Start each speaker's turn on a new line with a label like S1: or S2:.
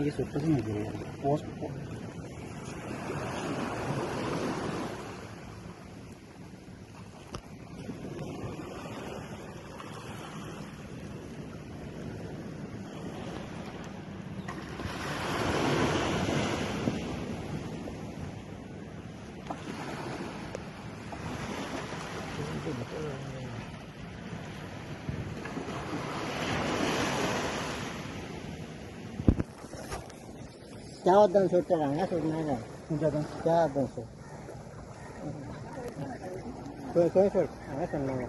S1: आगे सुट नहीं गिरे पोस्ट क्या होता है सोचते रहना सोचना है क्या होता है सो कोई सोच हमें करना है